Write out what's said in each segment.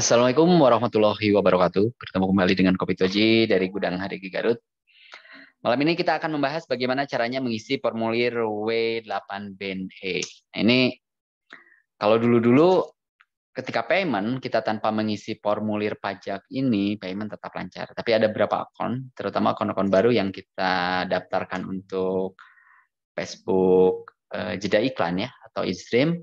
Assalamualaikum warahmatullahi wabarakatuh. Bertemu kembali dengan Kopi Toji dari Gudang HDG Garut. Malam ini kita akan membahas bagaimana caranya mengisi formulir W8BNE. Nah, ini kalau dulu-dulu ketika payment kita tanpa mengisi formulir pajak ini, payment tetap lancar. Tapi ada beberapa akun, terutama akun-akun baru yang kita daftarkan untuk Facebook jeda iklan ya atau InStream.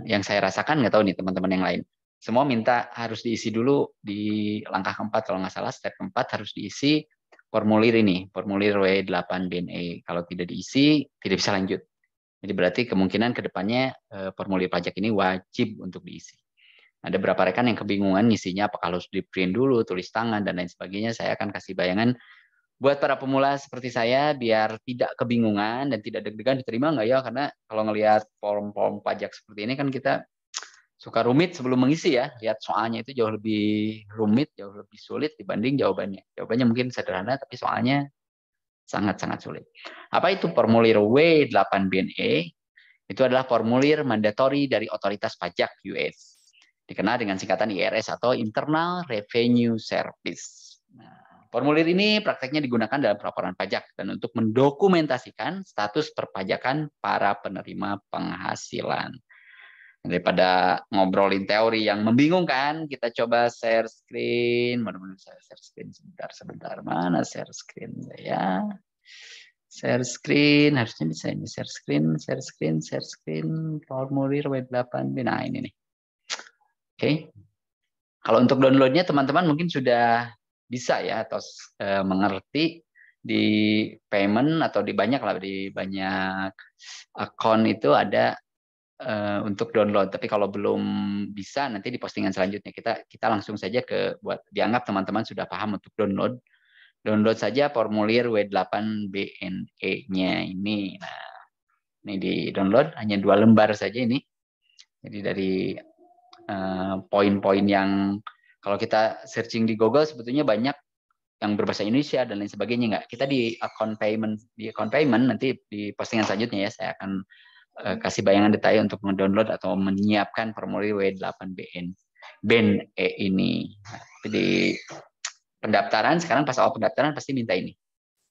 Yang saya rasakan nggak tahu nih teman-teman yang lain. Semua minta harus diisi dulu di langkah keempat kalau nggak salah, step keempat harus diisi formulir ini, formulir W8BNE. Kalau tidak diisi, tidak bisa lanjut. Jadi berarti kemungkinan ke depannya formulir pajak ini wajib untuk diisi. Ada beberapa rekan yang kebingungan ngisinya apakah harus di print dulu, tulis tangan, dan lain sebagainya. Saya akan kasih bayangan buat para pemula seperti saya biar tidak kebingungan dan tidak deg-degan diterima nggak ya, karena kalau ngelihat form-form pajak seperti ini kan kita suka rumit sebelum mengisi ya, lihat soalnya itu jauh lebih rumit, jauh lebih sulit dibanding jawabannya mungkin sederhana tapi soalnya sangat-sangat sulit. Apa itu formulir W8BNE? Itu adalah formulir mandatori dari otoritas pajak US, dikenal dengan singkatan IRS atau Internal Revenue Service. Nah, formulir ini prakteknya digunakan dalam pelaporan pajak dan untuk mendokumentasikan status perpajakan para penerima penghasilan. Daripada ngobrolin teori yang membingungkan, kita coba share screen. Mana-mana saya share screen sebentar. Mana share screen ya? Share screen, harusnya bisa ini. Share screen, formulir W8. Nah, ini nih. Oke. Kalau untuk downloadnya teman-teman mungkin sudah bisa ya atau mengerti di payment atau di banyak akun itu ada untuk download. Tapi kalau belum bisa nanti di postingan selanjutnya kita langsung saja ke buat dianggap teman-teman sudah paham untuk download. Download saja formulir W8BNE-nya ini. Nah, ini di download hanya 2 lembar saja ini. Jadi dari poin-poin yang kalau kita searching di Google sebetulnya banyak yang berbahasa Indonesia dan lain sebagainya nggak. Kita di account payment nanti di postingan selanjutnya ya saya akan kasih bayangan detail untuk mendownload atau menyiapkan formulir W8BNE ini. Nah, di pendaftaran sekarang pas awal pendaftaran pasti minta ini.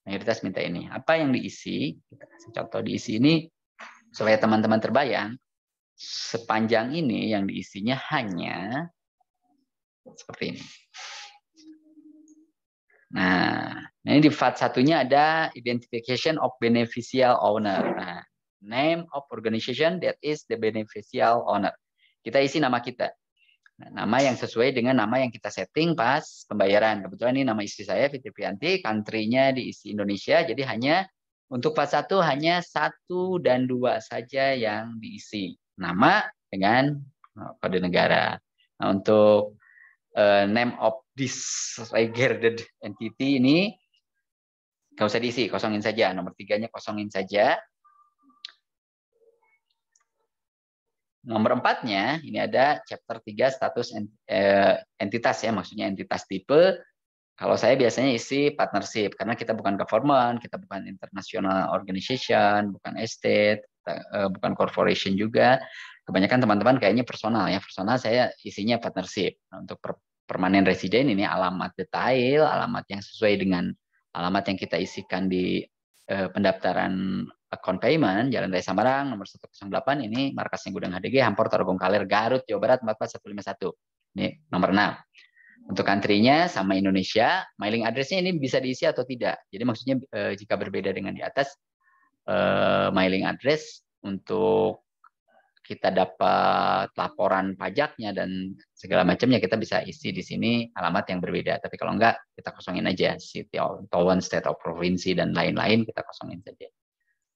Mayoritas minta ini. Apa yang diisi? Kita kasih contoh diisi ini supaya teman-teman terbayang. Sepanjang ini yang diisinya hanya seperti ini. Nah, ini di FAT satunya ada identification of beneficial owner. Nah, name of organization that is the beneficial owner. Kita isi nama kita. Nah, nama yang sesuai dengan nama yang kita setting pas pembayaran. Kebetulan ini nama istri saya Fitri Priyanti, country-nya diisi Indonesia, jadi hanya untuk FAT 1 hanya 1 dan 2 saja yang diisi. Nama dengan kode negara. Nah, untuk name of this regarded entity ini nggak usah diisi, kosongin saja. Nomor 3-nya kosongin saja. Nomor 4-nya ini ada chapter 3 status entitas ya, maksudnya entitas tipe. Kalau saya biasanya isi partnership karena kita bukan government, kita bukan international organization, bukan estate, bukan corporation juga. Kebanyakan teman-teman kayaknya personal ya. Personal saya isinya partnership. Nah, untuk permanen resident ini alamat detail, alamat yang sesuai dengan alamat yang kita isikan di pendaftaran account payment, Jalan Raya Samarang, nomor 108, ini markasnya Gudang HDG, Hampor Tarogong Kaler, Garut, Jawa Barat, 44151. Ini nomor 6. Untuk country-nya sama Indonesia, mailing address-nya ini bisa diisi atau tidak. Jadi maksudnya jika berbeda dengan di atas, mailing address untuk kita dapat laporan pajaknya dan segala macamnya kita bisa isi di sini alamat yang berbeda. Tapi kalau enggak, kita kosongin aja. City, town, state, of provinsi, dan lain-lain kita kosongin saja.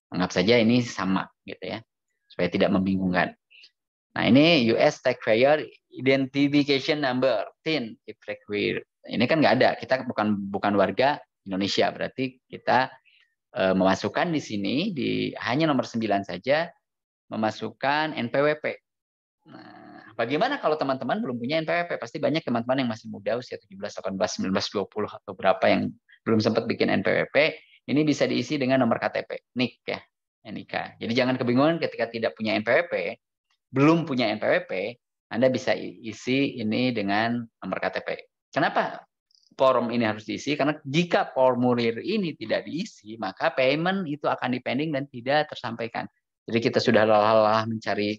Anggap saja ini sama gitu ya, supaya tidak membingungkan. Nah, ini US Taxpayer Identification Number, TIN, if required. Ini kan nggak ada, kita bukan warga Indonesia, berarti kita memasukkan di sini hanya nomor 9 saja, memasukkan NPWP. Nah, bagaimana kalau teman-teman belum punya NPWP? Pasti banyak teman-teman yang masih muda, usia 17, 18, 19, 20, atau berapa yang belum sempat bikin NPWP. Ini bisa diisi dengan nomor KTP, NIK ya, NIK. Jadi jangan kebingungan ketika tidak punya NPWP, belum punya NPWP, Anda bisa isi ini dengan nomor KTP. Kenapa form ini harus diisi? Karena jika formulir ini tidak diisi, maka payment itu akan dipending dan tidak tersampaikan. Jadi kita sudah lelah mencari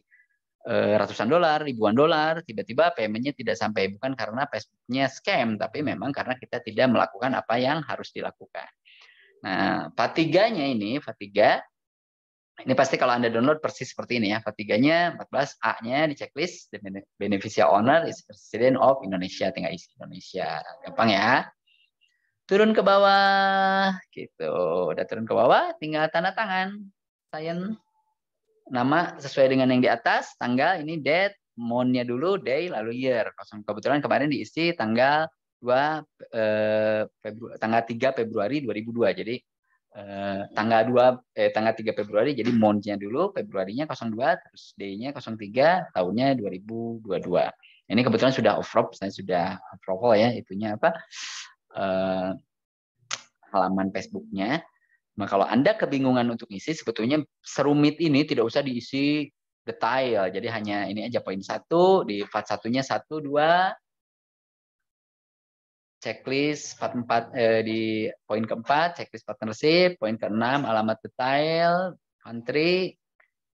ratusan dolar, ribuan dolar, tiba-tiba paymentnya tidak sampai. Bukan karena Facebooknya scam, tapi memang karena kita tidak melakukan apa yang harus dilakukan. Nah, FAT3-nya ini, FAT3, ini pasti kalau Anda download persis seperti ini ya. FAT3-nya 14, A-nya di checklist, the beneficial owner is President of Indonesia, tinggal isi Indonesia. Gampang ya. Turun ke bawah, gitu. Udah turun ke bawah, tinggal tanda tangan. Sign nama sesuai dengan yang di atas, tanggal ini date, month-nya dulu, day, lalu year. Kebetulan kemarin diisi tanggal 2 tanggal 3 Februari 2002. Jadi tanggal 3 Februari jadi month-nya dulu, Februarinya 02, terus day-nya 03, tahunnya 2022. Ini kebetulan sudah off-road, saya sudah approval ya, itunya apa? Halaman Facebook-nya. Nah, kalau Anda kebingungan untuk isi, sebetulnya serumit ini tidak usah diisi detail. Jadi hanya ini aja poin 1, di part 1-nya 1, 2, checklist part 4, di poin keempat, checklist partnership, poin ke-6, alamat detail, country.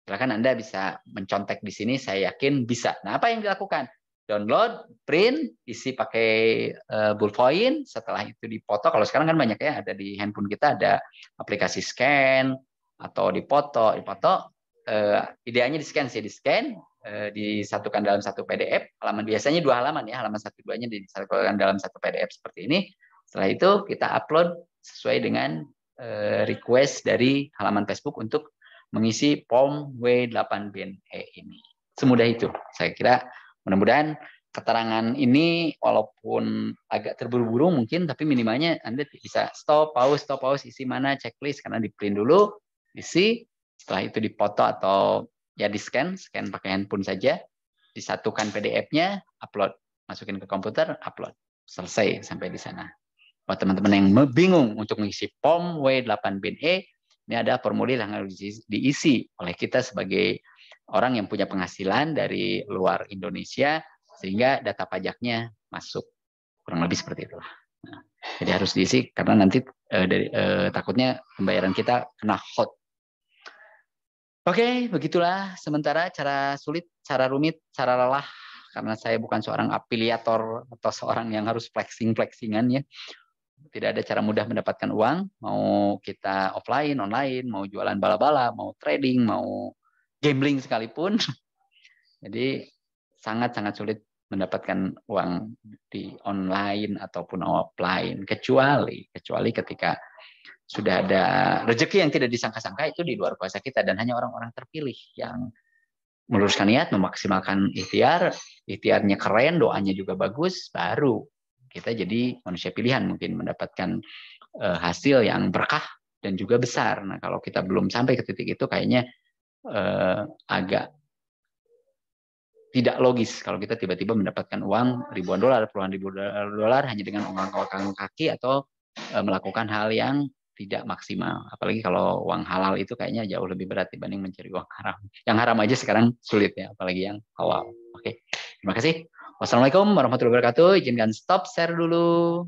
Silakan Anda bisa mencontek di sini, saya yakin bisa. Nah, apa yang dilakukan? Download, print, isi pakai bullpoint, setelah itu dipoto. Kalau sekarang kan banyak ya, ada di handphone kita ada aplikasi scan atau dipoto. Idealnya di scan sih, di scan, disatukan dalam satu PDF. Halaman biasanya 2 halaman ya, halaman 1-2-nya disatukan dalam satu PDF seperti ini. Setelah itu kita upload sesuai dengan request dari halaman Facebook untuk mengisi form W8BNE ini. Semudah itu, saya kira. Mudah-mudahan keterangan ini walaupun agak terburu-buru mungkin, tapi minimalnya Anda bisa stop, pause, isi mana checklist, karena di print dulu, isi, setelah itu dipoto atau ya di scan pakai handphone saja, disatukan PDF-nya, upload, masukin ke komputer, upload. Selesai sampai di sana. Buat teman-teman yang bingung untuk mengisi form W8BNE, ini ada formulir yang harus diisi oleh kita sebagai orang yang punya penghasilan dari luar Indonesia, sehingga data pajaknya masuk. Kurang lebih seperti itu. Nah, jadi harus diisi karena nanti takutnya pembayaran kita kena hold. Oke, begitulah sementara cara sulit, cara rumit, cara lelah. Karena saya bukan seorang afiliator atau seorang yang harus flexing-flexingan ya. Tidak ada cara mudah mendapatkan uang, mau kita offline, online, mau jualan bala-bala, mau trading, mau gambling sekalipun. Jadi sangat-sangat sulit mendapatkan uang di online ataupun offline, kecuali ketika sudah ada rezeki yang tidak disangka-sangka, itu di luar kuasa kita, dan hanya orang-orang terpilih yang meluruskan niat, memaksimalkan ikhtiarnya keren, doanya juga bagus, baru kita jadi manusia pilihan, mungkin mendapatkan hasil yang berkah dan juga besar. Nah, kalau kita belum sampai ke titik itu, kayaknya agak tidak logis kalau kita tiba-tiba mendapatkan uang ribuan dolar, puluhan ribu dolar hanya dengan mengangkat kaki atau melakukan hal yang tidak maksimal. Apalagi kalau uang halal itu kayaknya jauh lebih berat dibanding mencari uang haram. Yang haram aja sekarang sulit ya, apalagi yang halal. Oke, terima kasih. Wassalamualaikum warahmatullahi wabarakatuh. Izinkan stop share dulu.